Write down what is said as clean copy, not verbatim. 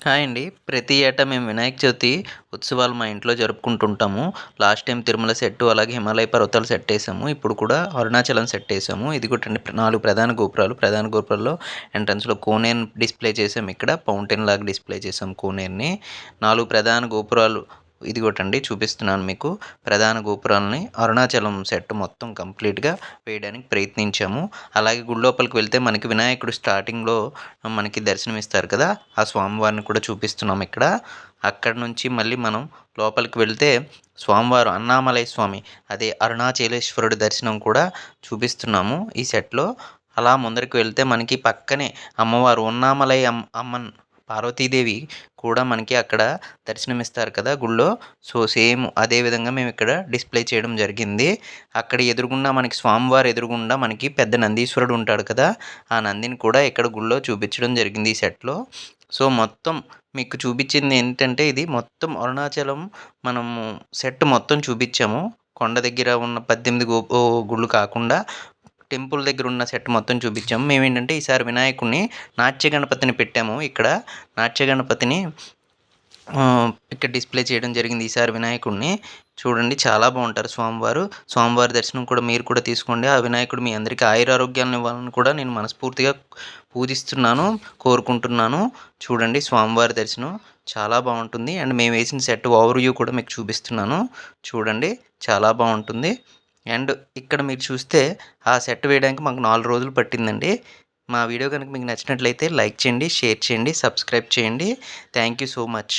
Hi అండి. ప్రతి ఏటా మేము వినాయక చవితి ఉత్సవాలు మా ఇంట్లో జరుపుకుంటుంటాము. లాస్ట్ టైం తిరుమల సెట్టు, అలాగే హిమాలయ పర్వతాలు సెట్టేసాము. ఇప్పుడు కూడా అరుణాచలం సెట్టేసాము. ఇదిగోటండి 4 ప్రధాన గోపురాలు. ప్రధాన గోపురాల్లో ఎంట్రన్స్‌లో కోనేరు డిస్‌ప్లే చేసాం ఇక్కడ. ఫౌంటైన్ లాగా డిస్‌ప్లే చేసాం కోనేరుని. 4 ప్రధాన గోపురాలు ఇదిగోటండి చూపిస్తున్నాను మీకు. ప్రధాన గోపురాలని అరుణాచలం సెట్ మొత్తం కంప్లీట్‌గా వేయడానికి ప్రయత్నించాము. అలాగే గుడి లోపలికి వెళ్తే మనకి వినాయకుడు స్టార్టింగ్‌లో మనకి దర్శనమిస్తారు కదా! ఆ స్వామివారిని కూడా చూపిస్తున్నాం ఇక్కడ. అక్కడి నుంచి మళ్ళీ మనం లోపలికి వెళ్తే స్వామివారు అన్నామలై స్వామి అదే అరుణాచలేశ్వరుడి దర్శనం కూడా చూపిస్తున్నాము ఈ సెట్‌లో. అలా ముందరికి వెళ్తే మనకి పక్కనే అమ్మవారు ఉన్నామలై అమ్మన్ పార్వతీదేవి కూడా మనకి అక్కడ దర్శనమిస్తారు కదా గుళ్ళో. సో, సేమ్ అదే విధంగా మేమిక్కడ డిస్‌ప్లే చేయడం జరిగింది. అక్కడ ఎదురుగుండా మనకి స్వామివారి ఎదురుగుండా మనకి పెద్ద నందీశ్వరుడు ఉంటాడు కదా! ఆ నందిని కూడా ఇక్కడ గుళ్ళో చూపించడం జరిగింది ఈ సెట్‌లో. సో, మొత్తం మీకు చూపించింది ఏంటంటే ఇది మొత్తం అరుణాచలం మనము సెట్ మొత్తం చూపించాము. కొండ దగ్గర ఉన్న 18 గుళ్ళు కాకుండా టెంపుల్ దగ్గర ఉన్న సెట్ మొత్తం చూపించాము. మేమేంటంటే ఈసారి వినాయకుడిని నాట్య గణపతిని పెట్టాము ఇక్కడ. నాట్య గణపతిని ఇక్కడ డిస్‌ప్లే చేయడం జరిగింది ఈసారి వినాయకుడిని. చూడండి చాలా బావుంటారు స్వామివారు. స్వామివారి దర్శనం కూడా మీరు కూడా తీసుకోండి. ఆ వినాయకుడు మీ అందరికీ ఆయురారోగ్యాలను ఇవ్వాలని కూడా నేను మనస్ఫూర్తిగా పూజిస్తున్నాను, కోరుకుంటున్నాను. చూడండి స్వామివారి దర్శనం చాలా బావుంటుంది. అండ్ మేము వేసిన సెట్ ఓవర్ వ్యూ కూడా మీకు చూపిస్తున్నాను. చూడండి చాలా బావుంటుంది. అండ్ ఇక్కడ మీరు చూస్తే ఆ సెట్ వేయడానికి మాకు 4 రోజులు పట్టిందండి. మా వీడియో గనుక మీకు నచ్చినట్లయితే లైక్ చేయండి, షేర్ చేయండి, సబ్స్క్రైబ్ చేయండి. Thank you so much.